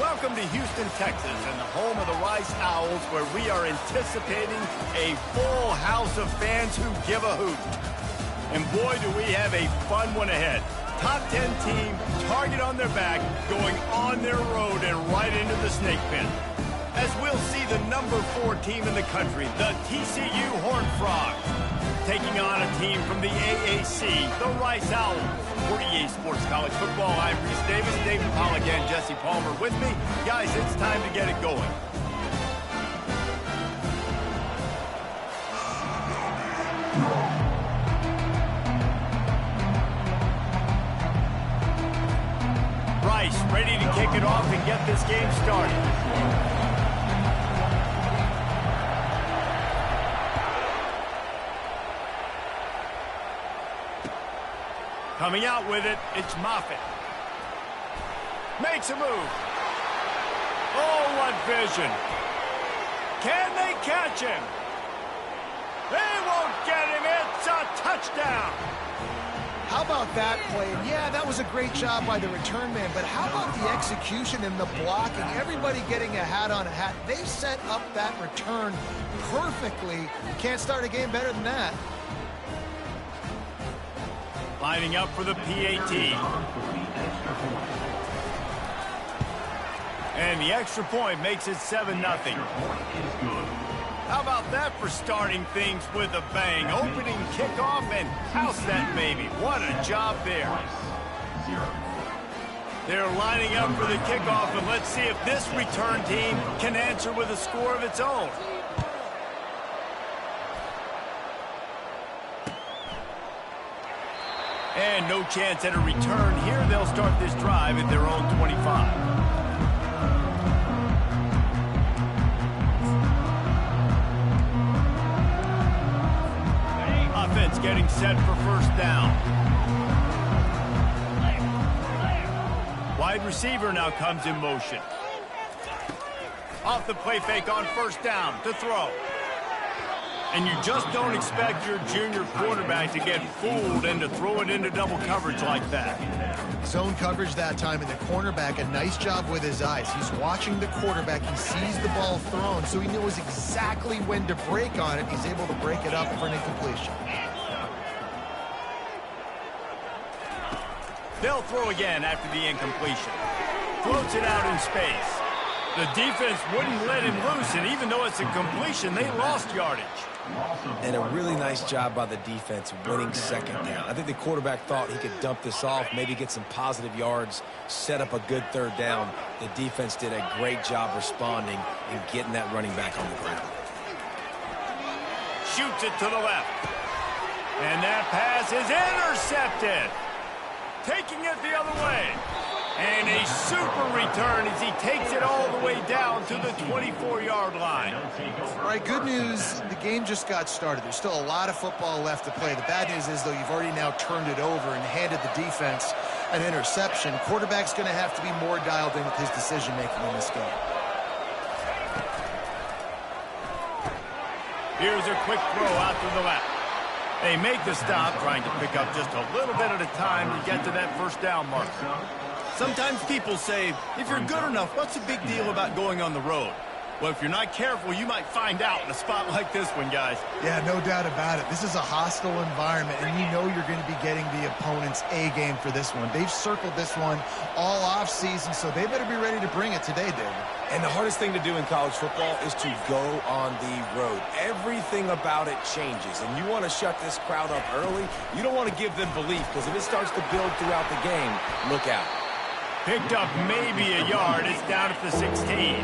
Welcome to Houston, Texas, and the home of the Rice Owls, where we are anticipating a full house of fans who give a hoot. And boy, do we have a fun one ahead. Top 10 team, target on their back, going on their road and right into the snake pit. As we'll see the number 4 team in the country, the TCU Horned Frogs, taking on a team from the AAC, the Rice Owls. For EA Sports College Football, I'm Reese Davis, David Pollack, and Jesse Palmer with me. Guys, it's time to get it going. Rice ready to kick it off and get this game started. Coming out with it, it's Moffitt. Makes a move. Oh, what vision. Can they catch him? They won't get him. It's a touchdown. How about that play? Yeah, that was a great job by the return man, but how about the execution and the blocking? Everybody getting a hat on a hat. They set up that return perfectly. You can't start a game better than that. Lining up for the PAT. And the extra point makes it 7-0. How about that for starting things with a bang? Opening kickoff and house that baby. What a job there. They're lining up for the kickoff, and let's see if this return team can answer with a score of its own. And no chance at a return here. They'll start this drive at their own 25. Offense getting set for first down. Wide receiver now comes in motion. Off the play fake on first down to throw. And you just don't expect your junior quarterback to get fooled and to throw it into double coverage like that. Zone coverage that time, and the cornerback, a nice job with his eyes. He's watching the quarterback. He sees the ball thrown, so he knows exactly when to break on it. He's able to break it up for an incompletion. They'll throw again after the incompletion. Floats it out in space. The defense wouldn't let him loose, and even though it's a completion, they lost yardage. And a really nice job by the defense winning second down. I think the quarterback thought he could dump this off, maybe get some positive yards, set up a good third down. The defense did a great job responding and getting that running back on the ground. Shoots it to the left. And that pass is intercepted. Taking it the other way. And a super return as he takes it all the way down to the 24-yard line. All right, good news, the game just got started. There's still a lot of football left to play. The bad news is, though, you've already now turned it over and handed the defense an interception. Quarterback's going to have to be more dialed in with his decision-making in this game. Here's a quick throw out to the left. They make the stop, trying to pick up just a little bit at a time to get to that first down marker. Sometimes people say, if you're good enough, what's the big deal about going on the road? Well, if you're not careful, you might find out in a spot like this one, guys. Yeah, no doubt about it. This is a hostile environment, and you know you're going to be getting the opponent's A game for this one. They've circled this one all offseason, so they better be ready to bring it today, David. And the hardest thing to do in college football is to go on the road. Everything about it changes, and you want to shut this crowd up early. You don't want to give them belief, because if it starts to build throughout the game, look out. Picked up maybe a yard. It's down at the 16.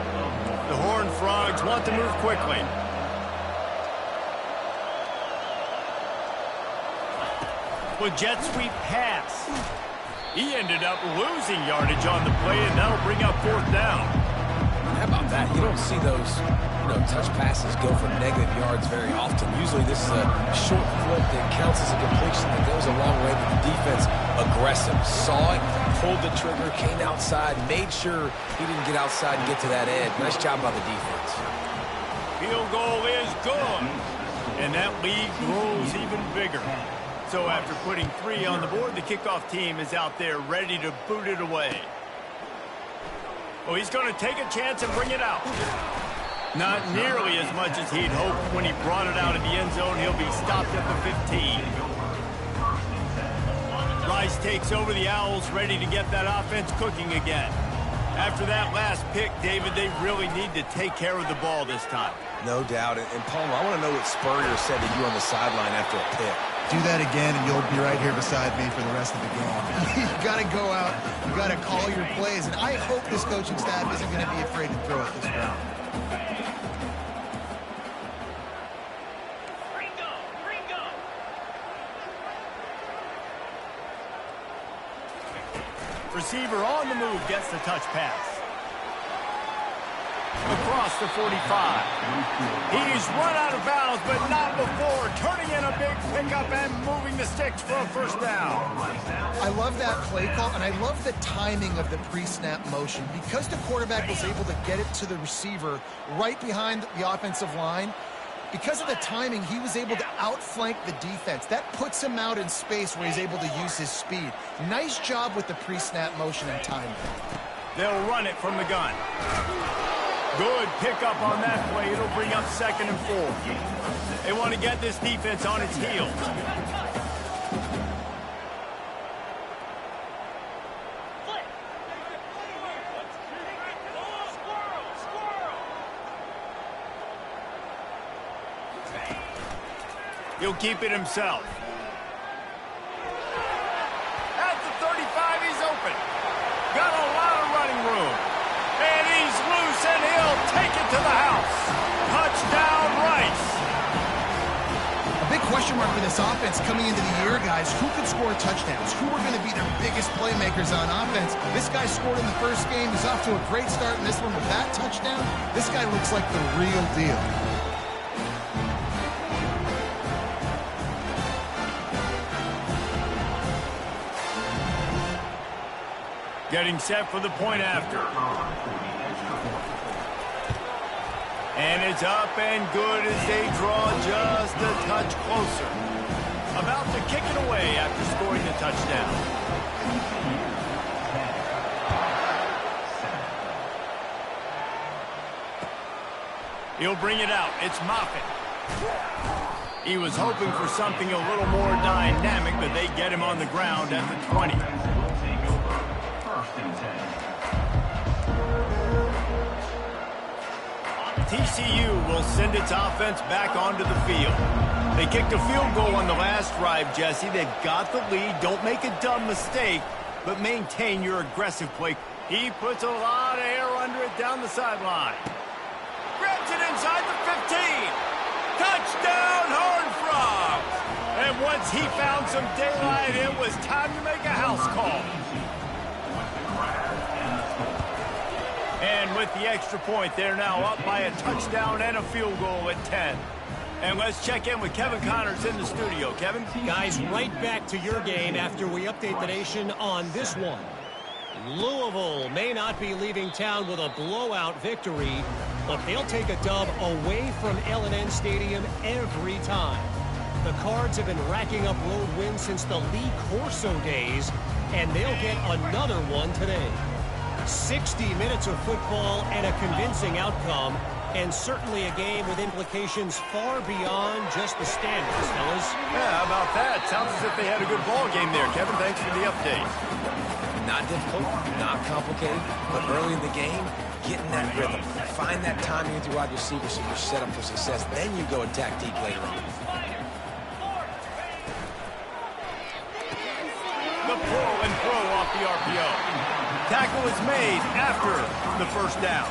The Horned Frogs want to move quickly. With jet sweep pass. He ended up losing yardage on the play, and that'll bring up fourth down. How about that? You don't see those touch passes go for negative yards very often. Usually this is a short flip that counts as a completion that goes a long way, but the defense aggressive. Saw it, pulled the trigger, came outside, made sure he didn't get outside and get to that edge. Nice job by the defense. Field goal is good, and that lead grows even bigger. So after putting 3 on the board, the kickoff team is out there ready to boot it away. Oh, he's going to take a chance and bring it out. Not nearly as much as he'd hoped when he brought it out of the end zone. He'll be stopped at the 15. Rice takes over the Owls, ready to get that offense cooking again. After that last pick, David, they really need to take care of the ball this time. No doubt. And Palmer, I want to know what Spurrier said to you on the sideline after a pick. Do that again, and you'll be right here beside me for the rest of the game. You got to go out. You got to call your plays. And I hope this coaching staff isn't going to be afraid to throw it this round. Receiver on the move gets the touch pass. Across the 45. He's run out of bounds, but not before. Turning in a big pickup and moving the sticks for a first down. I love that play call, and I love the timing of the pre-snap motion. Because the quarterback was able to get it to the receiver right behind the offensive line, because of the timing, he was able to outflank the defense. That puts him out in space where he's able to use his speed. Nice job with the pre-snap motion and timing. They'll run it from the gun. Good pickup on that play. It'll bring up 2nd and 4. They want to get this defense on its heels. He'll keep it himself. At the 35, he's open. Got a lot of running room. And he's loose, and he'll take it to the house. Touchdown, Rice. A big question mark for this offense coming into the year, guys. Who could score touchdowns? Who are going to be their biggest playmakers on offense? This guy scored in the first game. He's off to a great start in this one with that touchdown. This guy looks like the real deal. Getting set for the point after. And it's up and good as they draw just a touch closer. About to kick it away after scoring the touchdown. He'll bring it out. It's Moffitt. He was hoping for something a little more dynamic, but they get him on the ground at the 20. TCU will send its offense back onto the field. They kicked a field goal on the last drive, Jesse. They've got the lead. Don't make a dumb mistake, but maintain your aggressive play. He puts a lot of air under it down the sideline. Grabs it inside the 15. Touchdown, Horned Frogs! And once he found some daylight, it was time to make a house call. And with the extra point, they're now up by a touchdown and a field goal at 10. And let's check in with Kevin Connors in the studio. Kevin? Guys, right back to your game after we update the nation on this one. Louisville may not be leaving town with a blowout victory, but they'll take a dub away from L&N Stadium every time. The Cards have been racking up road wins since the Lee Corso days, and they'll get another one today. 60 minutes of football and a convincing outcome, and certainly a game with implications far beyond just the standards, fellas. Yeah, how about that? Sounds as if they had a good ball game there. Kevin, thanks for the update. Not difficult, not complicated, but early in the game, getting that rhythm. Find that timing with your wide receivers so you're set up for success. Then you go attack deep later on. The pull and throw off the RPO. Tackle is made after the first down.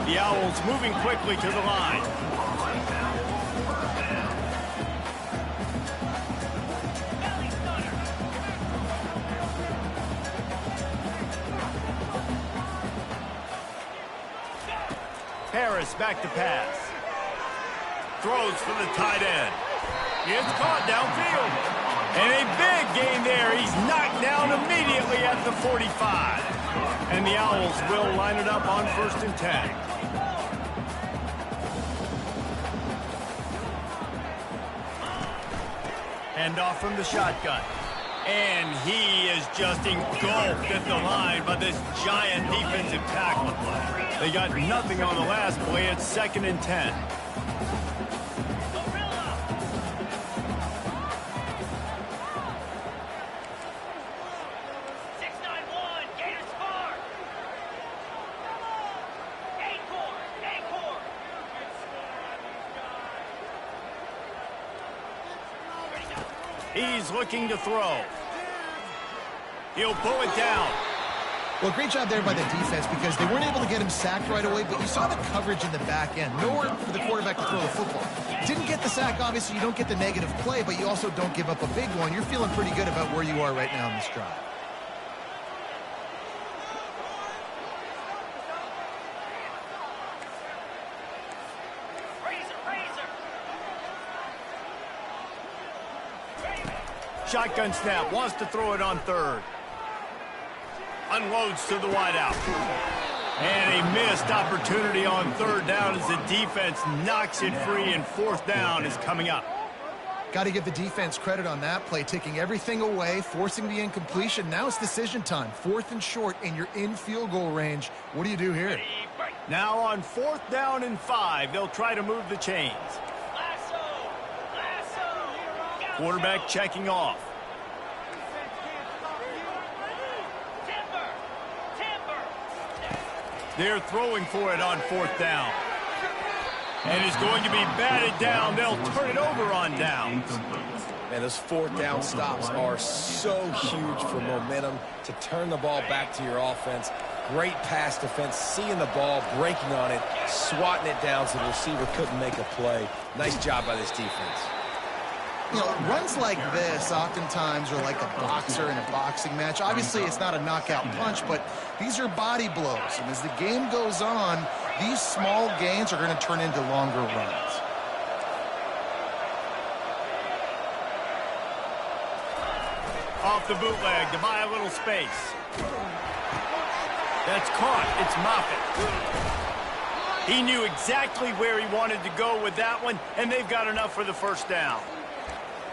The Owls moving quickly to the line. Harris back to pass. Throws for the tight end. It's caught downfield. And a big gain there. He's knocked down immediately at the 45. And the Owls will line it up on 1st and 10. Hand off from the shotgun. And he is just engulfed at the line by this giant defensive tackle. They got nothing on the last play. It's 2nd and 10. He's looking to throw. He'll pull it down. Well, great job there by the defense because they weren't able to get him sacked right away, but you saw the coverage in the back end. Nowhere for the quarterback to throw the football. Didn't get the sack, obviously. You don't get the negative play, but you also don't give up a big one. You're feeling pretty good about where you are right now in this drive. Shotgun snap, wants to throw it on 3rd. Unloads to the wideout. And a missed opportunity on 3rd down as the defense knocks it free, and 4th down is coming up. Got to give the defense credit on that play, taking everything away, forcing the incompletion. Now it's decision time. 4th and short, and you're in field goal range. What do you do here? Now on 4th down and 5, they'll try to move the chains. Quarterback checking off. They're throwing for it on 4th down. And it's going to be batted down. They'll turn it over on downs. Man, those 4th down stops are so huge for momentum to turn the ball back to your offense. Great pass defense, seeing the ball, breaking on it, swatting it down so the receiver couldn't make a play. Nice job by this defense. You know, runs like this oftentimes are like a boxer in a boxing match. Obviously, it's not a knockout punch, but these are body blows. And as the game goes on, these small gains are going to turn into longer runs. Off the bootleg to buy a little space. That's caught. It's Moffitt. He knew exactly where he wanted to go with that one, and they've got enough for the 1st down.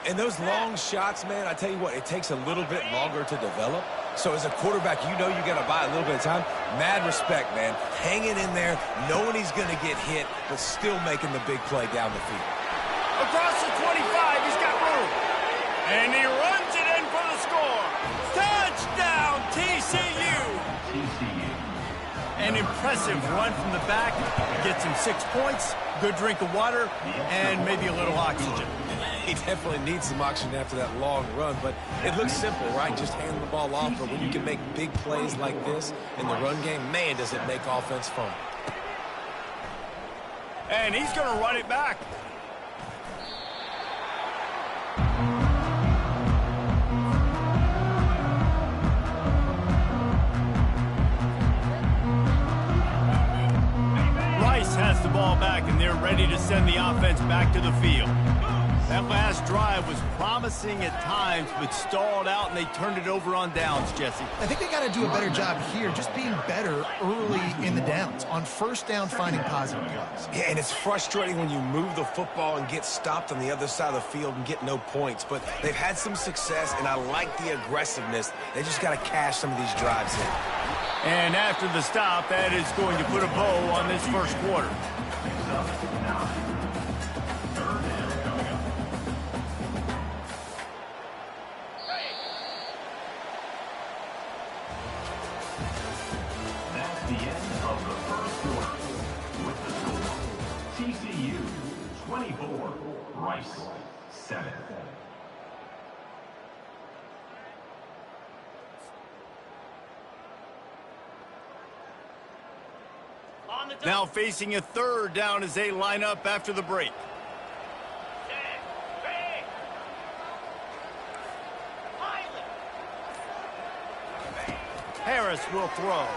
And those long shots, man, I tell you what, it takes a little bit longer to develop. So as a quarterback, you know you got to buy a little bit of time. Mad respect, man. Hanging in there, knowing he's going to get hit, but still making the big play down the field. Across the 25, he's got room. And he runs it in for the score. Touchdown, TCU. An impressive run from the back. Gets him 6 points, good drink of water, and maybe a little oxygen. He definitely needs some oxygen after that long run, but it looks simple, right? Just hand the ball off, but when you can make big plays like this in the run game, man, does it make offense fun. And he's going to run it back. Rice has the ball back, and they're ready to send the offense back to the field. That last drive was promising at times, but stalled out, and they turned it over on downs, Jesse. I think they got to do a better job here, just being better early in the downs. On 1st down, finding positive plays. Yeah, and it's frustrating when you move the football and get stopped on the other side of the field and get no points. But they've had some success, and I like the aggressiveness. They just got to cash some of these drives in. And after the stop, that is going to put a bow on this 1st quarter. The end of the 1st quarter with the score TCU 24, Rice 7. Now facing a 3rd down as they line up after the break. Harris will throw.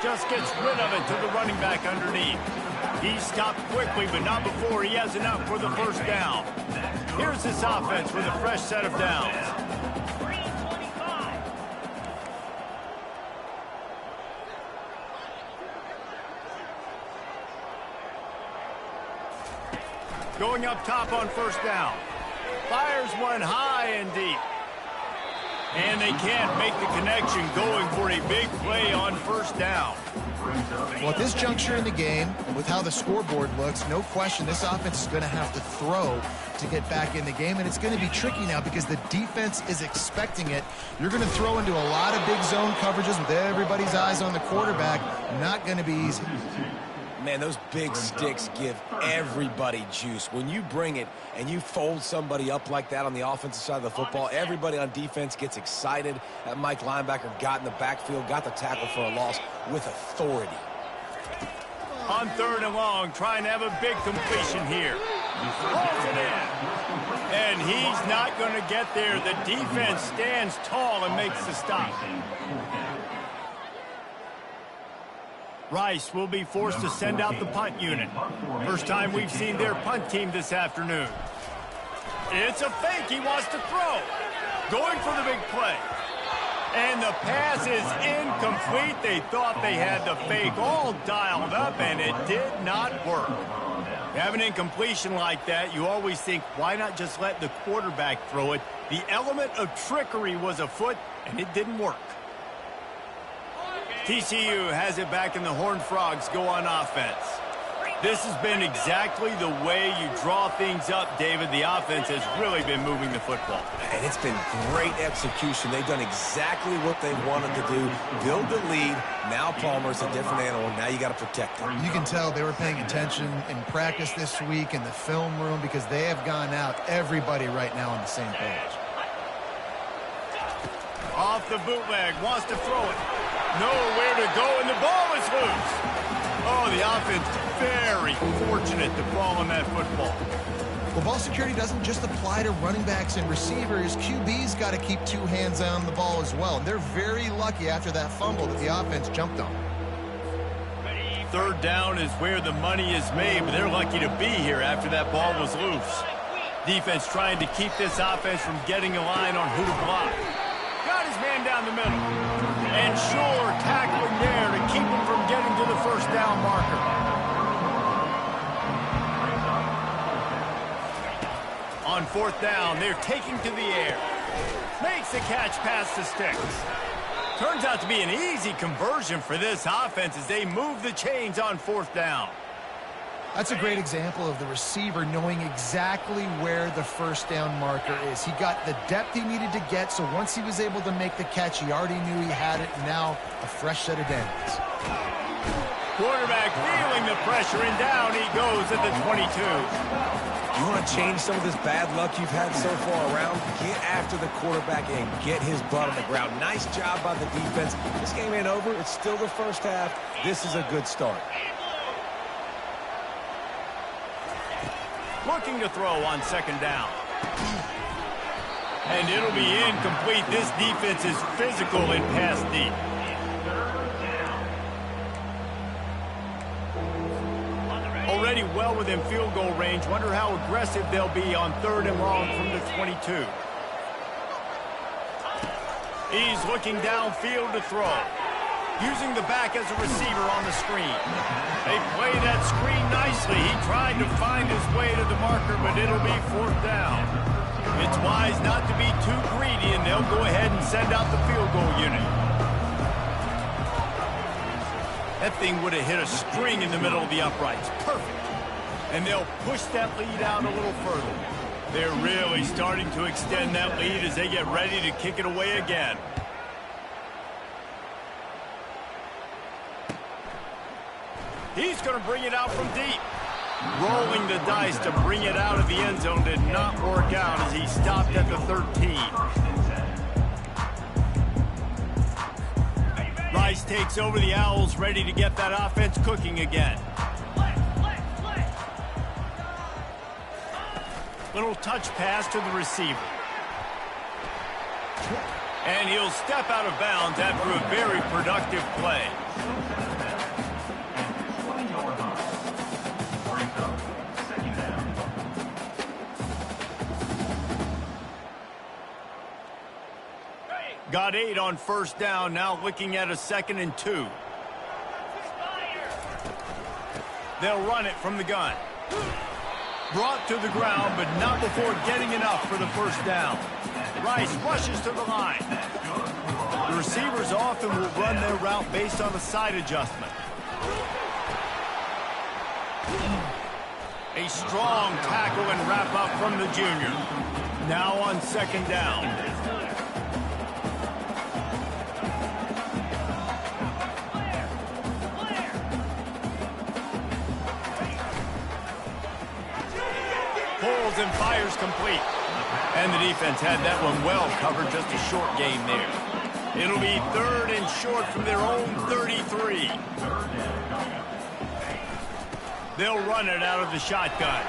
Just gets rid of it to the running back underneath. He stopped quickly, but not before he has enough for the 1st down. Here's this offense with a fresh set of downs. Going up top on 1st down. Fires one high and deep. And they can't make the connection going for a big play on first down. Well, at this juncture in the game, and with how the scoreboard looks, no question this offense is going to have to throw to get back in the game, and it's going to be tricky now because the defense is expecting it. You're going to throw into a lot of big zone coverages with everybody's eyes on the quarterback. Not going to be easy. Man, those big sticks give everybody juice. When you bring it and you fold somebody up like that on the offensive side of the football, everybody on defense gets excited. That Mike linebacker got in the backfield, got the tackle for a loss with authority. On 3rd and long, trying to have a big completion here. Pulls it in. And he's not going to get there. The defense stands tall and makes the stop. Rice will be forced to send out the punt unit. First time we've seen their punt team this afternoon. It's a fake. He wants to throw. Going for the big play. And the pass is incomplete. They thought they had the fake all dialed up, and it did not work. You have an incompletion like that, you always think, why not just let the quarterback throw it? The element of trickery was afoot, and it didn't work. TCU has it back, and the Horned Frogs go on offense. This has been exactly the way you draw things up, David. The offense has really been moving the football. And it's been great execution. They've done exactly what they wanted to do. Build the lead. Now Palmer's a different animal. Now you got to protect him. You can tell they were paying attention in practice this week in the film room because they have gone out, everybody right now on the same page. Off the bootleg, wants to throw it. Nowhere to go, and the ball is loose. Oh, the offense very fortunate to fall on that football. Well, ball security doesn't just apply to running backs and receivers. QB's got to keep 2 hands on the ball as well. And they're very lucky after that fumble that the offense jumped on. 3rd down is where the money is made, but they're lucky to be here after that ball was loose. Defense trying to keep this offense from getting a line on who to block. Got his man down the middle. And sure, tackling there to keep him from getting to the first down marker. On 4th down, they're taking to the air. Makes the catch past the sticks. Turns out to be an easy conversion for this offense as they move the chains on 4th down. That's a great example of the receiver knowing exactly where the first down marker is. He got the depth he needed to get, so once he was able to make the catch, he already knew he had it. Now a fresh set of downs. Quarterback feeling the pressure, and down he goes at the 22. You want to change some of this bad luck you've had so far around? Get after the quarterback and get his butt on the ground. Nice job by the defense. This game ain't over. It's still the first half. This is a good start. Looking to throw on 2nd down. And it'll be incomplete. This defense is physical and pass deep. Already well within field goal range. Wonder how aggressive they'll be on 3rd and long from the 22. He's looking downfield to throw. Using the back as a receiver on the screen. They play that screen nicely. He tried to find his way to the marker, but it'll be 4th down. It's wise not to be too greedy, and they'll go ahead and send out the field goal unit. That thing would have hit a string in the middle of the uprights. Perfect. And they'll push that lead out a little further. They're really starting to extend that lead as they get ready to kick it away again. He's going to bring it out from deep. Rolling the dice to bring it out of the end zone did not work out as he stopped at the 13. Rice takes over the Owls, ready to get that offense cooking again. Little touch pass to the receiver. And he'll step out of bounds after a very productive play. Got 8 on 1st down, now looking at a 2nd and 2. They'll run it from the gun. Brought to the ground, but not before getting enough for the first down. Rice rushes to the line. The receivers often will run their route based on a side adjustment. A strong tackle and wrap up from the junior. Now on second down. Pulls and fires complete. And the defense had that one well covered, just a short gain there. It'll be 3rd and short from their own 33. They'll run it out of the shotgun.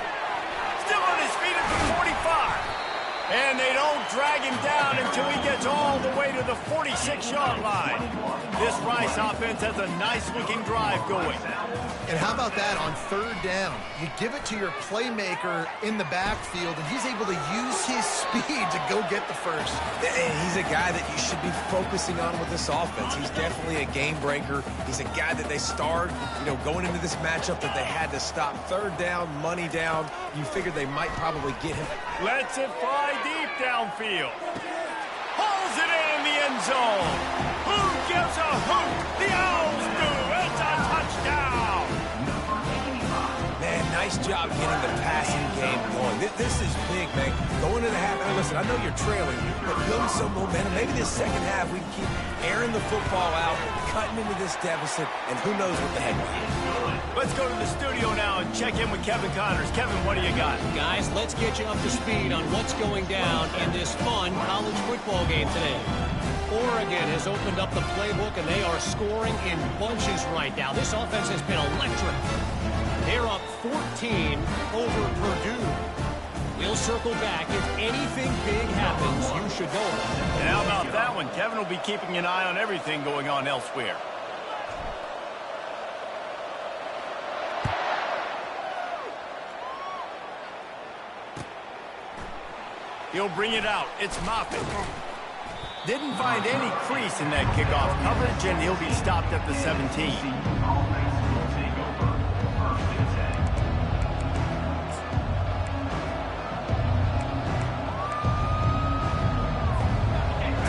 Still on his feet at the 45. And they don't drag him down until he gets all the way to the 46-yard line. This Rice offense has a nice-looking drive going. And how about that on 3rd down? You give it to your playmaker in the backfield, and he's able to use his speed to go get the first. He's a guy that you should be focusing on with this offense. He's definitely a game breaker. He's a guy that they started, going into this matchup that they had to stop. 3rd down, money down. You figured they might probably get him. Lets it fly deep downfield. Hauls it in the end zone. Who gives a hoot? The Owls do. It's a touchdown. Man, nice job getting the passing game going. This is big, man. Going into the half, and listen, I know you're trailing, but building some momentum. Maybe this second half we can keep airing the football out, cutting into this deficit, and who knows what the heck will happen. Let's go to the studio now and check in with Kevin Connors. Kevin, what do you got? Guys, let's get you up to speed on what's going down in this fun college football game today. Oregon has opened up the playbook, and they are scoring in bunches right now. This offense has been electric. They're up 14 over Purdue. We'll circle back. If anything big happens, you should know about it. And how about that one? Kevin will be keeping an eye on everything going on elsewhere. He'll bring it out. It's Moffitt. Didn't find any crease in that kickoff coverage, and he'll be stopped at the 17.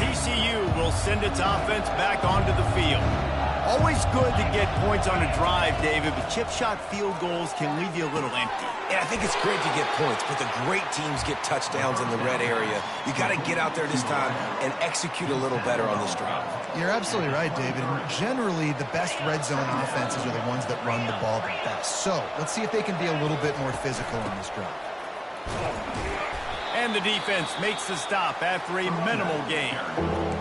TCU will send its offense back onto the field. Always good to get points on a drive, David, but chip shot field goals can leave you a little empty. Yeah, I think it's great to get points, but the great teams get touchdowns in the red area. You got to get out there this time and execute a little better on this drive. You're absolutely right, David. And generally, the best red zone offenses are the ones that run the ball the best. So let's see if they can be a little bit more physical on this drive. And the defense makes the stop after a minimal gain.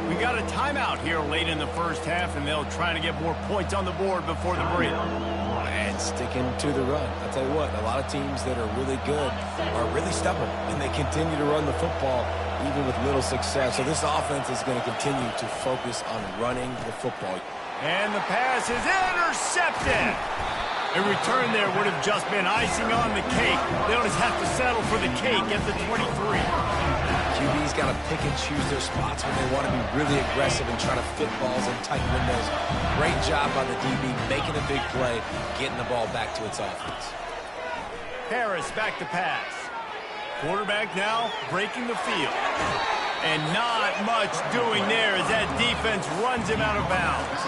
We got a timeout here late in the first half, and they'll try to get more points on the board before the break. And sticking to the run. I'll tell you what, a lot of teams that are really good are really stubborn, and they continue to run the football even with little success. So this offense is going to continue to focus on running the football. And the pass is intercepted. A return there would have just been icing on the cake. They'll just have to settle for the cake at the 23. QB's got to pick and choose their spots when they want to be really aggressive and try to fit balls in tight windows. Great job by the DB, making a big play, getting the ball back to its offense. Harris back to pass. Quarterback now breaking the field. And not much doing there as that defense runs him out of bounds.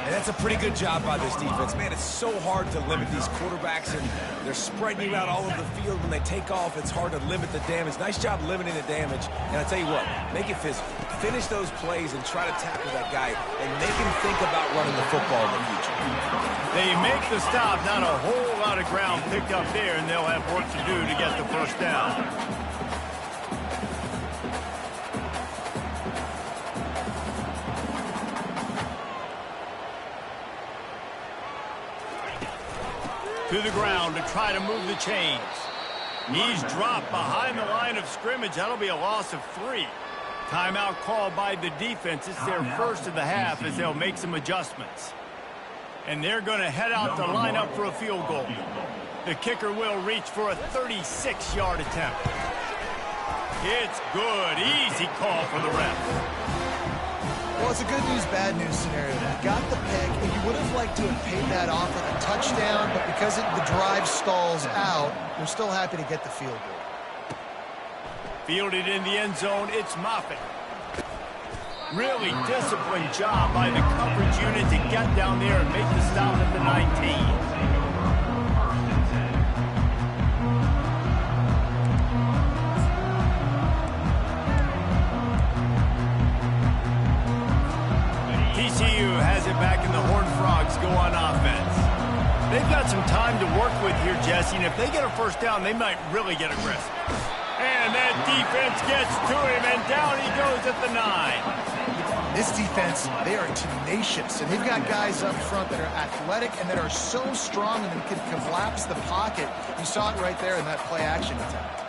And that's a pretty good job by this defense. Man, it's so hard to limit these quarterbacks, and they're spreading you out all over the field. When they take off, it's hard to limit the damage. Nice job limiting the damage. And I'll tell you what, make it physical. Finish those plays and try to tackle that guy and make him think about running the football in the future. They make the stop. Not a whole lot of ground picked up there, and they'll have work to do to get the first down. To the ground to try to move the chains. He's dropped behind the line of scrimmage. That'll be a loss of 3. Timeout called by the defense. It's their first of the half as they'll make some adjustments. And they're going to head out to line up for a field goal. The kicker will reach for a 36-yard attempt. It's good. Easy call for the ref. Well, it's a good news, bad news scenario. You got the pick, and you would have liked to have paid that off with a touchdown, but because the drive stalls out, we're still happy to get the field goal. Fielded in the end zone, it's Moffitt. Really disciplined job by the coverage unit to get down there and make the stop at the 19. TCU has it back in the Horned Frogs go on offense. They've got some time to work with here, Jesse, and if they get a first down, they might really get aggressive. And that defense gets to him, and down he goes at the 9. This defense, they are tenacious, and they've got guys up front that are athletic and that are so strong and can collapse the pocket. You saw it right there in that play-action attempt.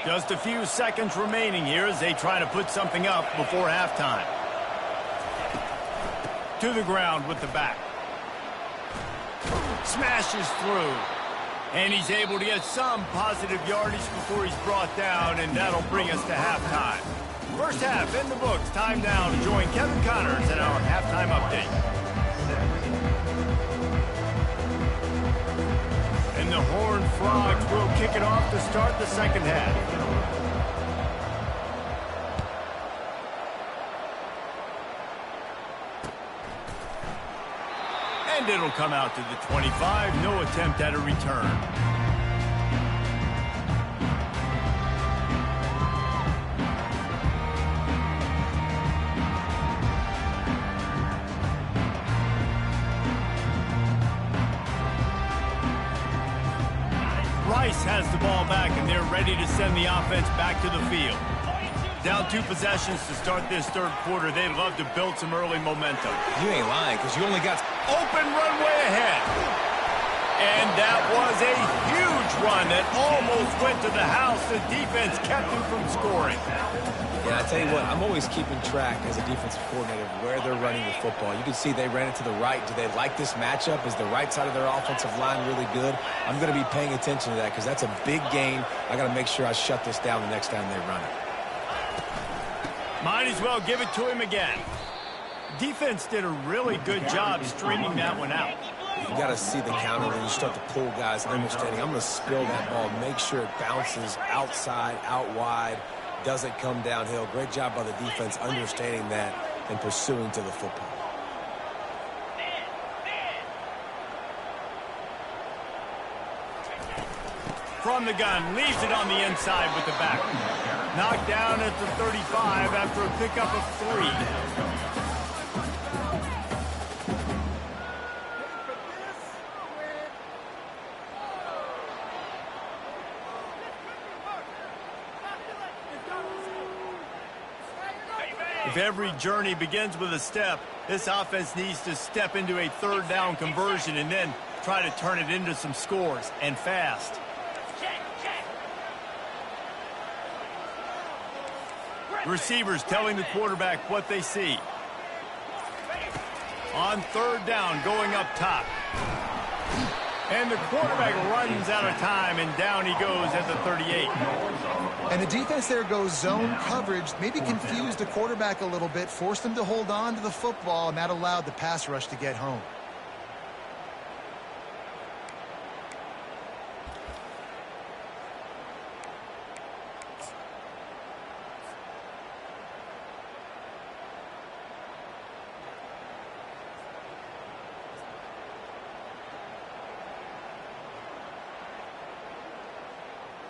Just a few seconds remaining here as they try to put something up before halftime. To the ground with the back. Smashes through. And he's able to get some positive yardage before he's brought down, and that'll bring us to halftime. First half in the books. Time now to join Kevin Connors in our halftime update. And the Horned Frogs will kick it off to start the second half. And it'll come out to the 25. No attempt at a return. Rice has the ball back, and they're ready to send the offense back to the field. Down 2 possessions to start this third quarter. They'd love to build some early momentum. You ain't lying, because you only got open runway ahead. And that was a huge run that almost went to the house. The defense kept him from scoring. Yeah, I tell you what, I'm always keeping track as a defensive coordinator of where they're running the football. You can see they ran it to the right. Do they like this matchup? Is the right side of their offensive line really good? I'm going to be paying attention to that because that's a big gain. I got to make sure I shut this down the next time they run it. Might as well give it to him again. Defense did a really good job stringing that one out. You got to see the counter when you start to pull guys understanding. I'm going to spill that ball, make sure it bounces outside, out wide, doesn't come downhill. Great job by the defense understanding that and pursuing to the football. From the gun, leaves it on the inside with the back. Knocked down at the 35 after a pickup of 3. If every journey begins with a step, this offense needs to step into a third down conversion and then try to turn it into some scores, and fast. Receivers telling the quarterback what they see. On third down, going up top. And the quarterback runs out of time, and down he goes at the 38. And the defense there goes zone coverage, maybe confused the quarterback a little bit, forced him to hold on to the football, and that allowed the pass rush to get home.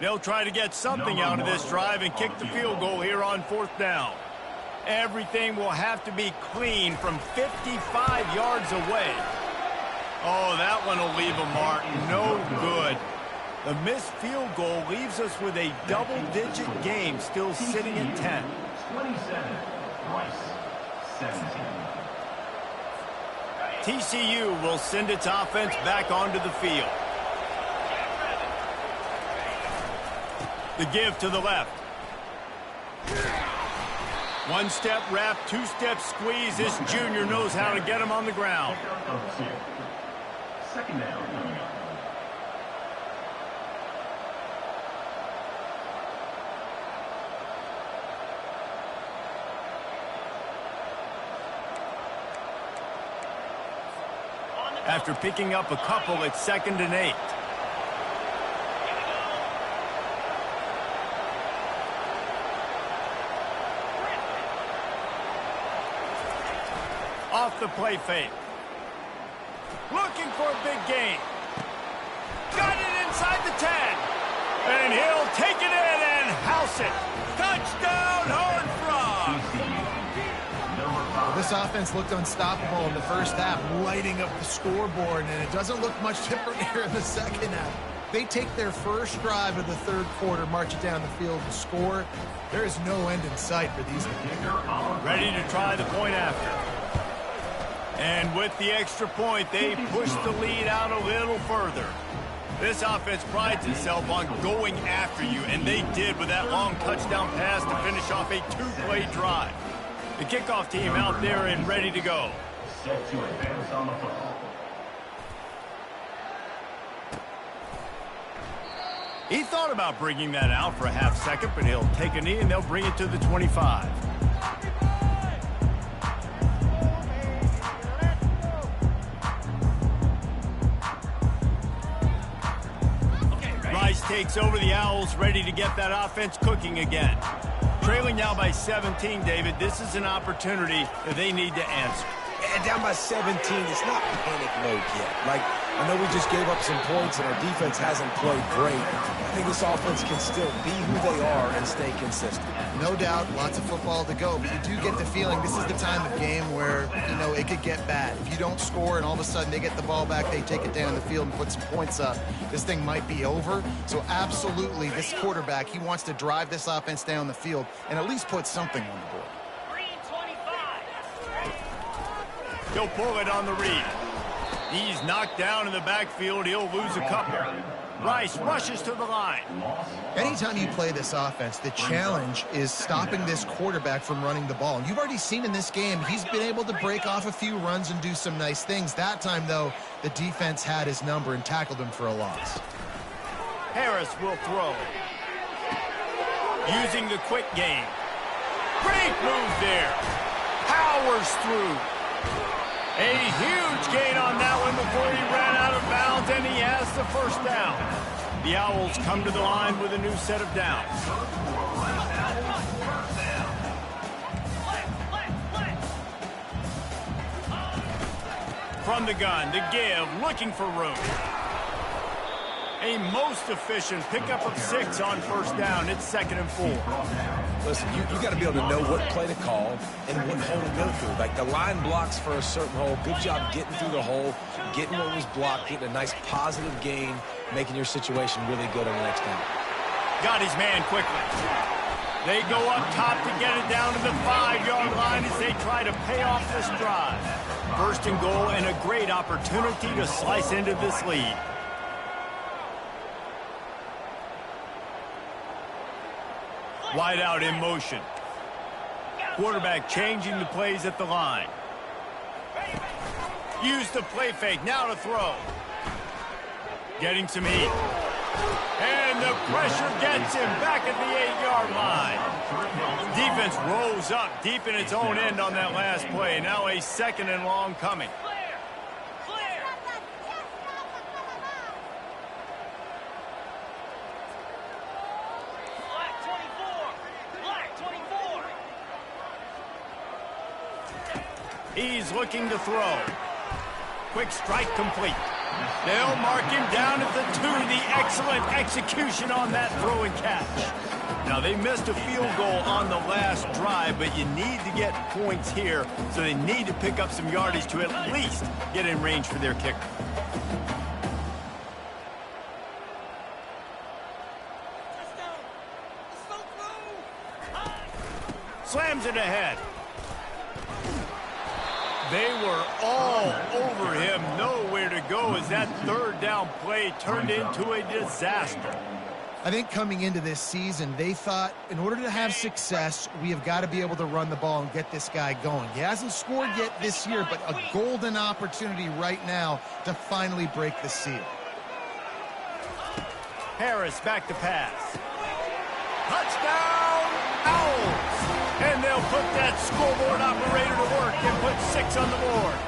They'll try to get something out of this drive and kick the field goal here on fourth down. Everything will have to be clean from 55 yards away. Oh, that one will leave a mark. No good. The missed field goal leaves us with a double-digit game still sitting at 10. 27, Rice, 17. TCU will send its offense back onto the field. The give to the left. One-step wrap, two-step squeeze. This junior knows how to get him on the ground. Second down. after picking up a couple at 2nd and 8. Off the play fake. Looking for a big gain. Got it inside the 10. And he'll take it in and house it. Touchdown, Horned Frog. Well, this offense looked unstoppable in the first half, lighting up the scoreboard, and it doesn't look much different here in the second half. They take their first drive of the third quarter, march it down the field and score. There is no end in sight for these guys. Ready to try the point after. And with the extra point, they push the lead out a little further. This offense prides itself on going after you, and they did with that long touchdown pass to finish off a 2-play drive. The kickoff team out there and ready to go. Set to advance on the football. He thought about bringing that out for a half second, but he'll take a knee and they'll bring it to the 25. Rice takes over the Owls, ready to get that offense cooking again. Trailing now by 17, David. This is an opportunity that they need to answer. And down by 17, it's not panic mode yet. Like, I know we just gave up some points and our defense hasn't played great. I think this offense can still be who they are and stay consistent. No doubt, lots of football to go, but you do get the feeling this is the time of game where, you know, it could get bad. If you don't score and all of a sudden they get the ball back, they take it down the field and put some points up, this thing might be over. So absolutely, this quarterback, he wants to drive this offense down the field and at least put something on the board. He'll pull it on the read. He's knocked down in the backfield. He'll lose a couple. Rice rushes to the line. Anytime you play this offense, the challenge is stopping this quarterback from running the ball. And you've already seen in this game, he's been able to break off a few runs and do some nice things. That time, though, the defense had his number and tackled him for a loss. Harris will throw. Using the quick game. Great move there. Powers through. A huge gain on that one before he ran out of bounds, and he has the first down. The Owls come to the line with a new set of downs. From the gun, the give, looking for room. A most efficient pickup of 6 on first down. It's 2nd and 4. Listen, you got to be able to know what play to call and what hole to go through. Like, the line blocks for a certain hole. Good job getting through the hole, getting what was blocked, getting a nice positive gain, making your situation really good on the next down. Got his man quickly. They go up top to get it down to the 5-yard line as they try to pay off this drive. 1st and goal and a great opportunity to slice into this lead. Wide out in motion. Quarterback changing the plays at the line. Use the play fake, now to throw. Getting some heat. And the pressure gets him back at the 8-yard line. Defense rolls up deep in its own end on that last play. Now a 2nd and long coming. He's looking to throw. Quick strike complete. They'll mark him down at the 2. The excellent execution on that throw and catch. Now, they missed a field goal on the last drive, but you need to get points here, so they need to pick up some yardage to at least get in range for their kicker. Slams it ahead. They were all over him, nowhere to go as that 3rd down play turned into a disaster. I think coming into this season, they thought in order to have success, we have got to be able to run the ball and get this guy going. He hasn't scored yet this year, but a golden opportunity right now to finally break the seal. Harris back to pass. Touchdown, Owls! And they'll put that scoreboard operator to work and put 6 on the board.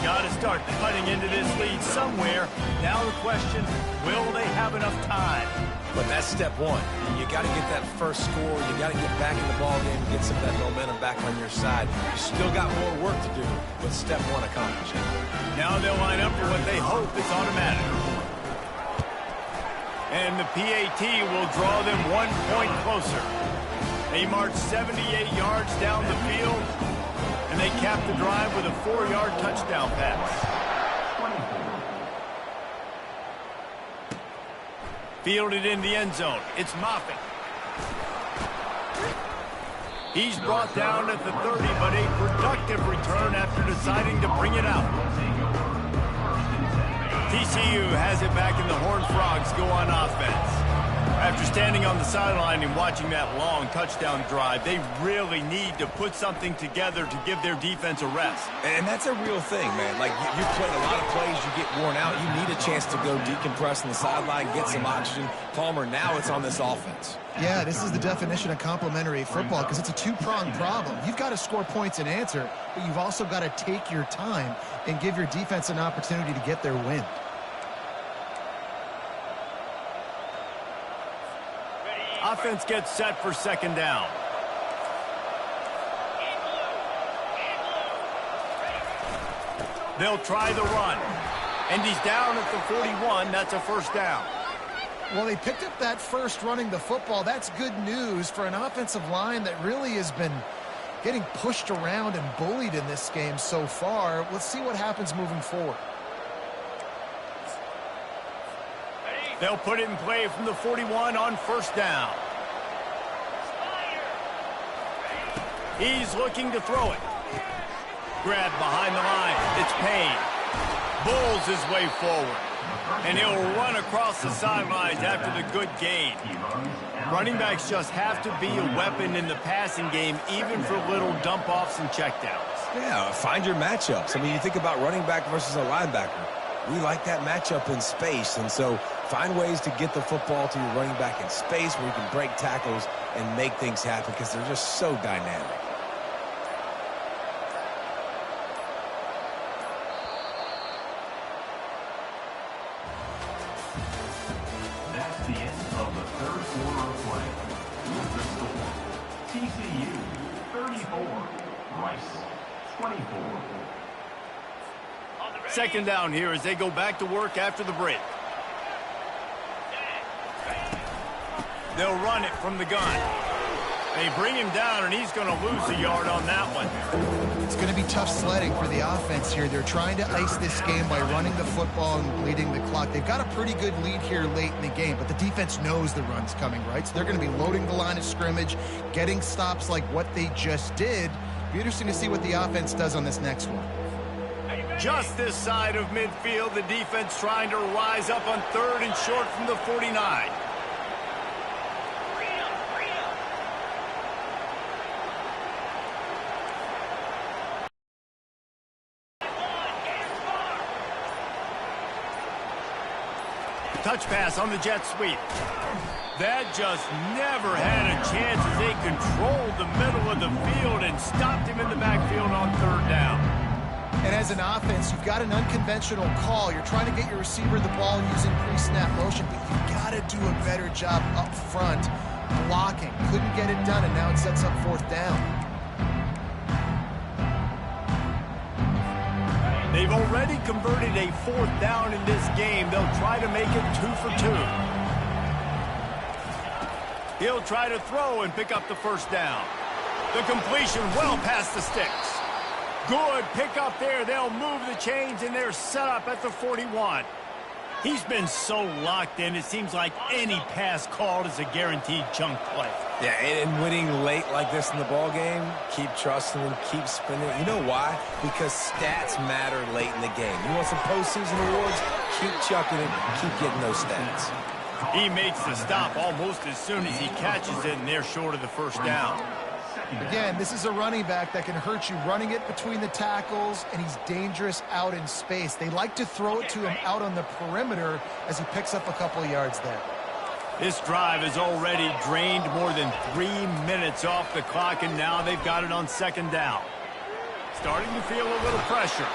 got to start cutting into this lead somewhere. Now the question, will they have enough time? But that's step one. You got to get that first score. You got to get back in the ball game and get some of that momentum back on your side. You still got more work to do, but step one accomplished. Now they'll line up for what they hope is automatic. And the PAT will draw them 1 point closer. They march 78 yards down the field, and they cap the drive with a 4-yard touchdown pass. Fielded in the end zone. It's Moffitt. He's brought down at the 30, but a productive return after deciding to bring it out. TCU has it back, and the Horned Frogs go on offense. After standing on the sideline and watching that long touchdown drive, they really need to put something together to give their defense a rest. And that's a real thing, man. Like, you play a lot of plays, you get worn out. You need a chance to go decompress on the sideline, get some oxygen. Palmer, now it's on this offense. Yeah, this is the definition of complementary football because it's a two-pronged problem. You've got to score points and answer, but you've also got to take your time and give your defense an opportunity to get their win. Offense gets set for second down. They'll try the run. And he's down at the 41. That's a first down. Well, they picked up that first running the football. That's good news for an offensive line that really has been getting pushed around and bullied in this game so far. Let's see what happens moving forward. They'll put it in play from the 41 on first down. He's looking to throw it. Grabbed behind the line. It's Payne. Bulls his way forward. And he'll run across the sidelines after the good gain. Running backs just have to be a weapon in the passing game, even for little dump-offs and checkdowns. Yeah, find your matchups. I mean, you think about running back versus a linebacker. We like that matchup in space, and so find ways to get the football to your running back in space where you can break tackles and make things happen because they're just so dynamic. That's the end of the third quarter of play. With the score, TCU 34, Rice 24. Second down here as they go back to work after the break. They'll run it from the gun. They bring him down, and he's going to lose a yard on that one. It's going to be tough sledding for the offense here. They're trying to ice this game by running the football and bleeding the clock. They've got a pretty good lead here late in the game, but the defense knows the run's coming, right? So they're going to be loading the line of scrimmage, getting stops like what they just did. Be interesting to see what the offense does on this next one. Just this side of midfield, the defense trying to rise up on third and short from the 49. Touch pass on the jet sweep. That just never had a chance as they controlled the middle of the field and stopped him in the backfield on third down. And as an offense, you've got an unconventional call. You're trying to get your receiver the ball using pre-snap motion, but you've got to do a better job up front blocking. Couldn't get it done, and now it sets up fourth down. They've already converted a fourth down in this game. They'll try to make it 2 for 2. He'll try to throw and pick up the first down. The completion well past the sticks. Good pick up there. They'll move the chains, and they're set up at the 41. He's been so locked in, it seems like any pass called is a guaranteed chunk play. Yeah, and winning late like this in the ball game, keep trusting him, keep spinning. You know why? Because stats matter late in the game. You want some postseason awards? Keep chucking it, keep getting those stats. He makes the stop almost as soon as he catches it, and they're short of the first down. Again, this is a running back that can hurt you running it between the tackles, and he's dangerous out in space. They like to throw it to him out on the perimeter as he picks up a couple of yards there. This drive has already drained more than 3 minutes off the clock, and now they've got it on second down. starting to feel a little pressure.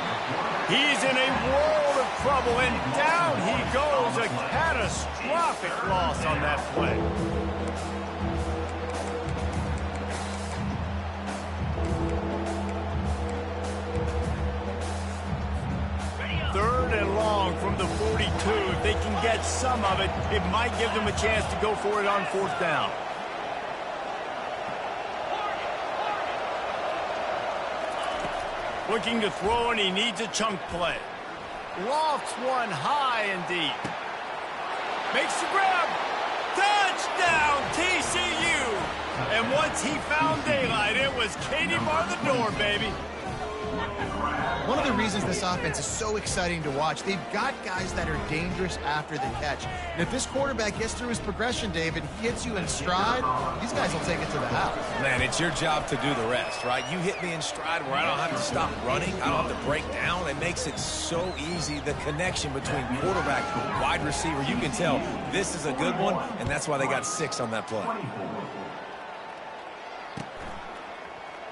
He's in a world of trouble, and down he goes. A catastrophic loss on that play. Third and long from the 42. If they can get some of it, it might give them a chance to go for it on fourth down. Looking to throw, and he needs a chunk play. Lofts one high and deep. Makes the grab. Touchdown, TCU! And once he found daylight, it was Katie bar the door, baby. One of the reasons this offense is so exciting to watch, they've got guys that are dangerous after the catch. And if this quarterback gets through his progression, David, he hits you in stride, these guys will take it to the house. Man, it's your job to do the rest, right? You hit me in stride where I don't have to stop running. I don't have to break down. It makes it so easy, the connection between quarterback and wide receiver. You can tell this is a good one, and that's why they got 6 on that play.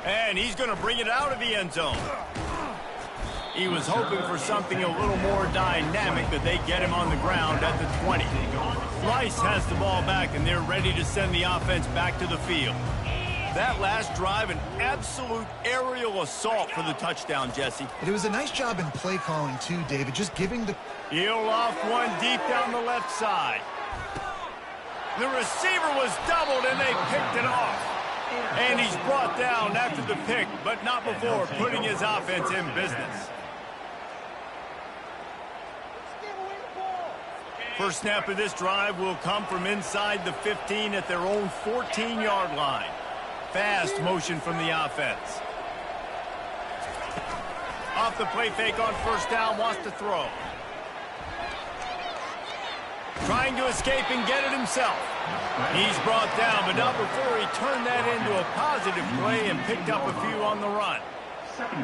And he's going to bring it out of the end zone. He was hoping for something a little more dynamic, but they get him on the ground at the 20. Rice has the ball back, and they're ready to send the offense back to the field. That last drive, an absolute aerial assault for the touchdown, Jesse. It was a nice job in play calling, too, David, just giving the... He'll off one deep down the left side. The receiver was doubled, and they picked it off. And he's brought down after the pick, but not before putting his offense in business. First snap of this drive will come from inside the 15 at their own 14-yard line. Fast motion from the offense. Off the play fake on first down, wants to throw. Trying to escape and get it himself. He's brought down, but not before he turned that into a positive play and picked up a few on the run.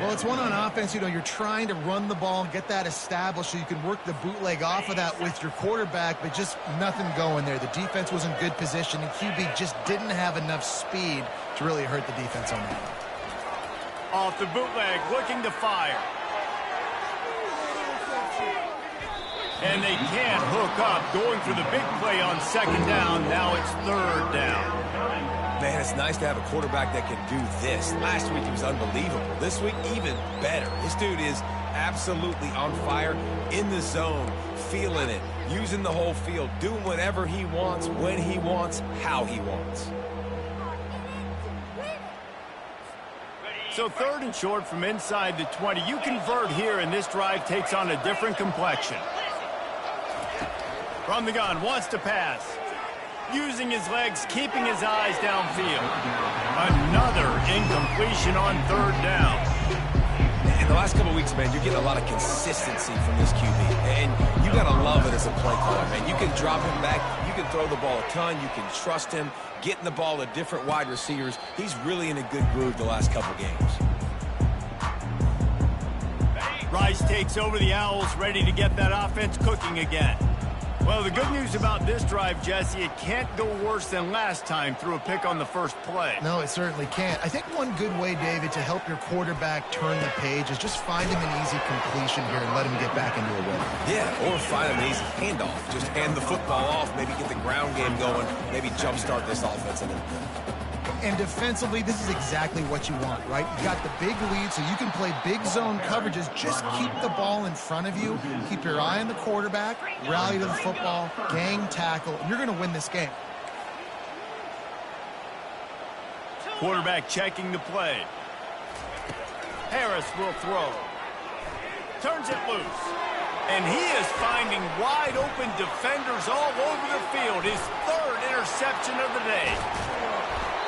Well, it's one on offense. You know, you're trying to run the ball and get that established so you can work the bootleg off of that with your quarterback, but just nothing going there. The defense was in good position, and QB just didn't have enough speed to really hurt the defense on that. Off the bootleg, looking to fire. And they can't hook up, going for the big play on second down. Now it's third down. Man, it's nice to have a quarterback that can do this. Last week, he was unbelievable. This week, even better. This dude is absolutely on fire, in the zone, feeling it, using the whole field, doing whatever he wants, when he wants, how he wants. So third and short from inside the 20. You convert here, and this drive takes on a different complexion. From the gun, wants to pass. Using his legs, keeping his eyes downfield. Another incompletion on third down. In the last couple of weeks, man, you're getting a lot of consistency from this QB. And you got to love it as a play caller, man. You can drop him back. You can throw the ball a ton. You can trust him, getting the ball to different wide receivers. He's really in a good groove the last couple games. Rice takes over the Owls, ready to get that offense cooking again. Well, the good news about this drive, Jesse, it can't go worse than last time through a pick on the first play. No, it certainly can't. I think one good way, David, to help your quarterback turn the page is just find him an easy completion here and let him get back into a rhythm. Yeah, or find him an easy handoff. Just hand the football off, maybe get the ground game going, maybe jumpstart this offense a little bit. And defensively, this is exactly what you want, right? You got the big lead, so you can play big zone coverages. Just keep the ball in front of you. Keep your eye on the quarterback. Rally to the football. Gang tackle. You're going to win this game. Quarterback checking the play. Harris will throw. Turns it loose. And he is finding wide open defenders all over the field. His third interception of the day.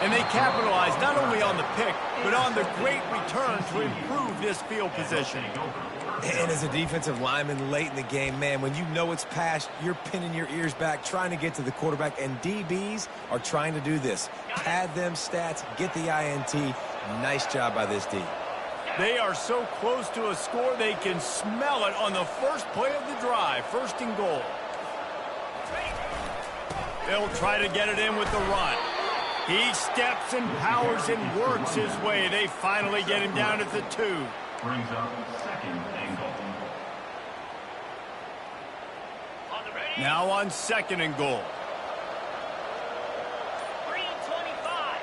And they capitalize not only on the pick, but on the great return to improve this field position. And as a defensive lineman late in the game, man, when you know it's past, you're pinning your ears back, trying to get to the quarterback, and DBs are trying to do this. Pad them stats, get the INT. Nice job by this D. They are so close to a score, they can smell it on the first play of the drive, first and goal. They'll try to get it in with the run. He steps and powers and works his way. They finally get him down at the 2. Brings up second and goal. Now on 2nd and goal. 3:25.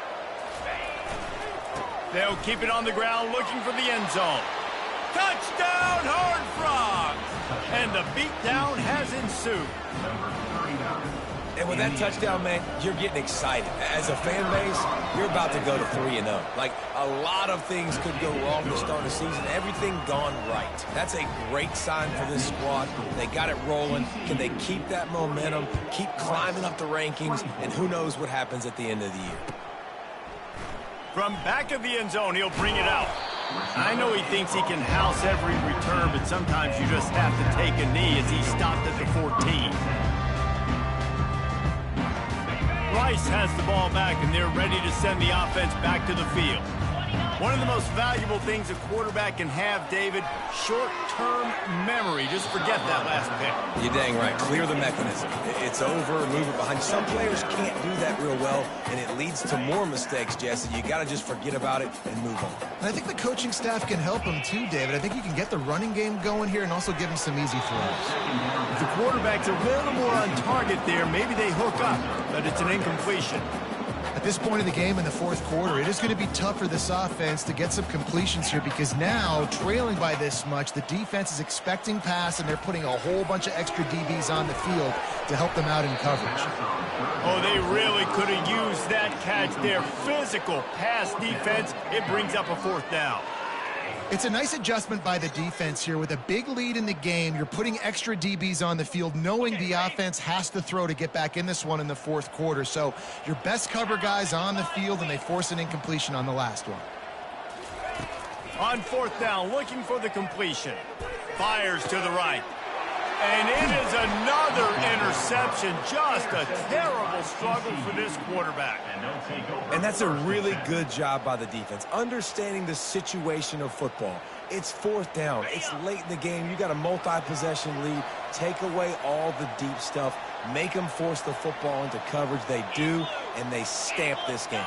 They'll keep it on the ground looking for the end zone. Touchdown, Horned Frogs! And the beatdown has ensued. Number 39. And with that touchdown, man, you're getting excited. As a fan base, you're about to go to 3-0. Like, a lot of things could go wrong to start a season. Everything gone right. That's a great sign for this squad. They got it rolling. Can they keep that momentum, keep climbing up the rankings, and who knows what happens at the end of the year. From back of the end zone, he'll bring it out. I know he thinks he can house every return, but sometimes you just have to take a knee as he stopped at the 14. Rice has the ball back, and they're ready to send the offense back to the field. One of the most valuable things a quarterback can have, David, short-term memory. Just forget that last pick. You're dang right. Clear the mechanism. It's over, move it behind. Some players can't do that real well, and it leads to more mistakes, Jesse. You got to just forget about it and move on. And I think the coaching staff can help him too, David. I think you can get the running game going here and also give him some easy throws. If the quarterback's a little more on target there, maybe they hook up, but it's an incompletion. At this point of the game in the 4th quarter, it is going to be tough for this offense to get some completions here because now, trailing by this much, the defense is expecting pass, and they're putting a whole bunch of extra DBs on the field to help them out in coverage. Oh, they really could have used that catch there. Physical pass defense. It brings up a 4th down. It's a nice adjustment by the defense here. With a big lead in the game, you're putting extra DBs on the field, knowing the offense has to throw to get back in this one in the 4th quarter. So your best cover guys on the field, and they force an incompletion on the last one. On 4th down, looking for the completion. Fires to the right. And it is another interception. Just a terrible struggle for this quarterback. And that's a really good job by the defense, understanding the situation of football. It's 4th down. It's late in the game. You got a multi-possession lead. Take away all the deep stuff. Make them force the football into coverage. They do, and they stamp this game.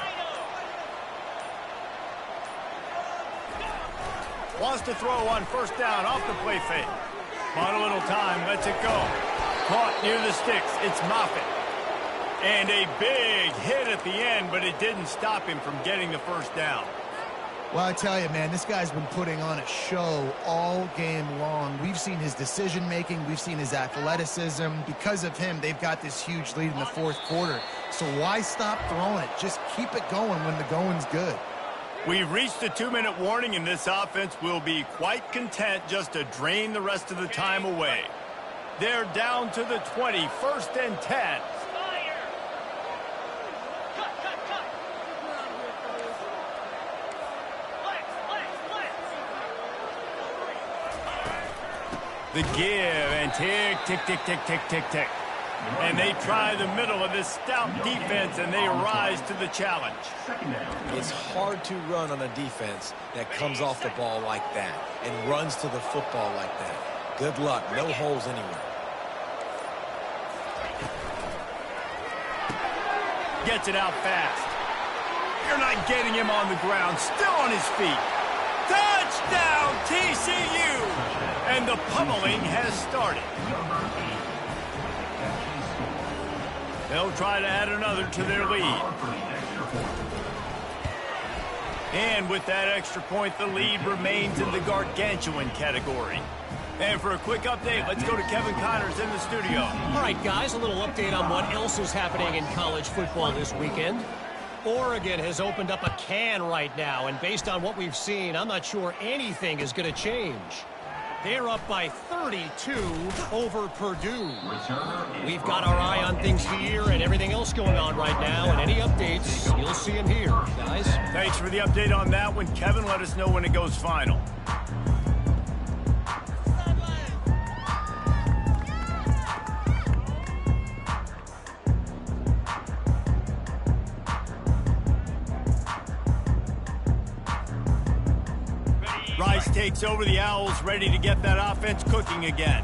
Wants to throw on 1st down off the play fake. On a little time, lets it go. Caught near the sticks. It's Moffitt. And a big hit at the end, but it didn't stop him from getting the 1st down. Well, I tell you, man, this guy's been putting on a show all game long. We've seen his decision-making. We've seen his athleticism. Because of him, they've got this huge lead in the 4th quarter. So why stop throwing it? Just keep it going when the going's good. We've reached the 2-minute warning, and this offense will be quite content just to drain the rest of the time away. They're down to the 20, 1st and 10. The give, and tick, tick, tick, tick, tick, tick, tick. And they try the middle of this stout defense, and they rise to the challenge. It's hard to run on a defense that comes off the ball like that and runs to the football like that. Good luck. No holes anywhere. Gets it out fast. You're not getting him on the ground. Still on his feet. Touchdown, TCU! And the pummeling has started. They'll try to add another to their lead. And with that extra point, the lead remains in the gargantuan category. And for a quick update, let's go to Kevin Connors in the studio. All right, guys, a little update on what else is happening in college football this weekend. Oregon has opened up a can right now, and based on what we've seen, I'm not sure anything is going to change. They're up by 32 over Purdue. We've got our eye on things here and everything else going on right now, and any updates, you'll see them here, guys. Thanks for the update on that one. Kevin, let us know when it goes final. Rice takes over. The Owls ready to get that offense cooking again.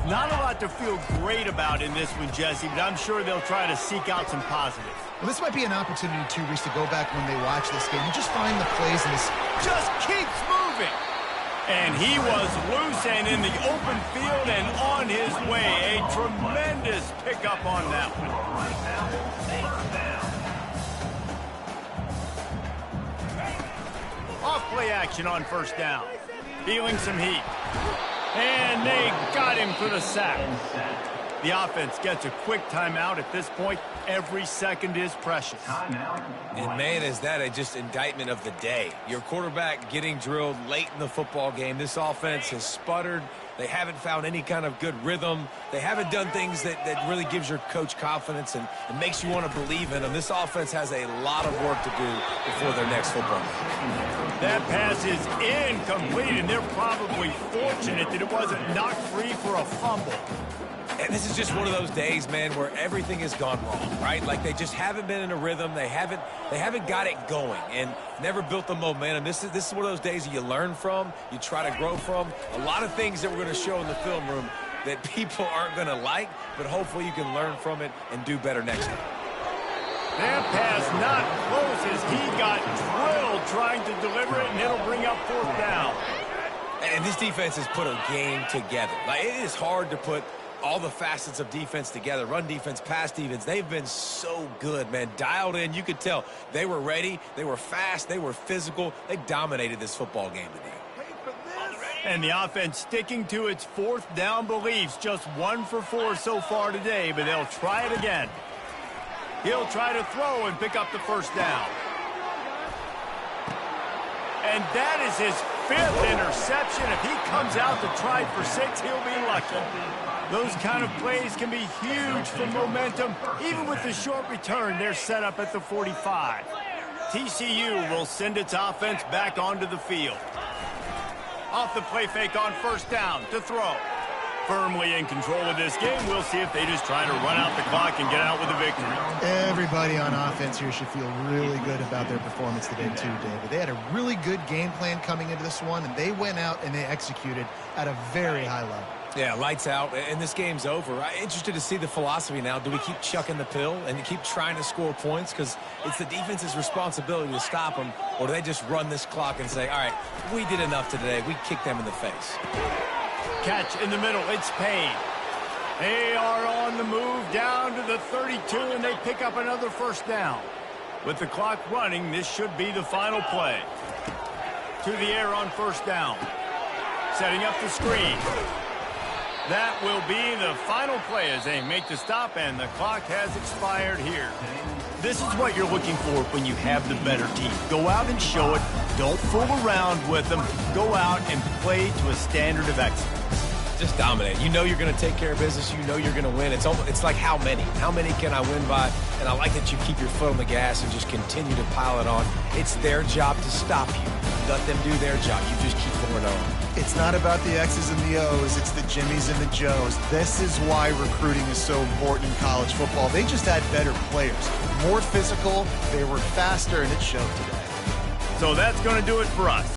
Not a lot to feel great about in this one, Jesse, but I'm sure they'll try to seek out some positives. Well, this might be an opportunity, too, Reese, to go back when they watch this game and just find the plays in this. Just keeps moving. And he was loose and in the open field and on his way. A tremendous pickup on that one. Off play action on first down. Feeling some heat. And they got him for the sack. The offense gets a quick timeout at this point. Every second is precious. And, man, is that a just indictment of the day. Your quarterback getting drilled late in the football game. This offense has sputtered. They haven't found any kind of good rhythm. They haven't done things that really gives your coach confidence and makes you want to believe in them. This offense has a lot of work to do before their next football game. That pass is incomplete, and they're probably fortunate that it wasn't knocked free for a fumble. And this is just one of those days, man, where everything has gone wrong, right? Like they just haven't been in a rhythm. They haven't got it going and never built the momentum. This is one of those days that you learn from, you try to grow from. A lot of things that we're going to show in the film room that people aren't going to like, but hopefully you can learn from it and do better next time. That pass not close as he got drilled trying to deliver it, and it'll bring up fourth down. And this defense has put a game together. Like, it is hard to put all the facets of defense together. Run defense, pass defense. They've been so good, man. Dialed in. You could tell they were ready. They were fast. They were physical. They dominated this football game today. And the offense sticking to its fourth down beliefs. Just 1 for 4 so far today, but they'll try it again. He'll try to throw and pick up the first down. And that is his 5th interception. If he comes out to try for 6, he'll be lucky. Those kind of plays can be huge for momentum. Even with the short return, they're set up at the 45. TCU will send its offense back onto the field. Off the play fake on first down to throw. Firmly in control of this game. We'll see if they just try to run out the clock and get out with a victory. Everybody on offense here should feel really good about their performance today too, David. They had a really good game plan coming into this one, and they went out and they executed at a very high level. Yeah, lights out, and this game's over. I'm interested to see the philosophy now. Do we keep chucking the pill and keep trying to score points? Because it's the defense's responsibility to stop them, or do they just run this clock and say, all right, we did enough today. We kicked them in the face. Catch in the middle. It's Payne. They are on the move down to the 32, and they pick up another first down. With the clock running, this should be the final play. To the air on first down. Setting up the screen. That will be the final play as they make the stop, and the clock has expired here. This is what you're looking for when you have the better team. Go out and show it. Don't fool around with them. Go out and play to a standard of excellence. Just dominate. You know you're going to take care of business. You know you're going to win. It's like how many? How many can I win by? And I like that you keep your foot on the gas and just continue to pile it on. It's their job to stop you. Let them do their job. You just keep going on. It's not about the X's and the O's. It's the Jimmies and the Joes. This is why recruiting is so important in college football. They just had better players. More physical. They were faster, and it showed today. So that's going to do it for us.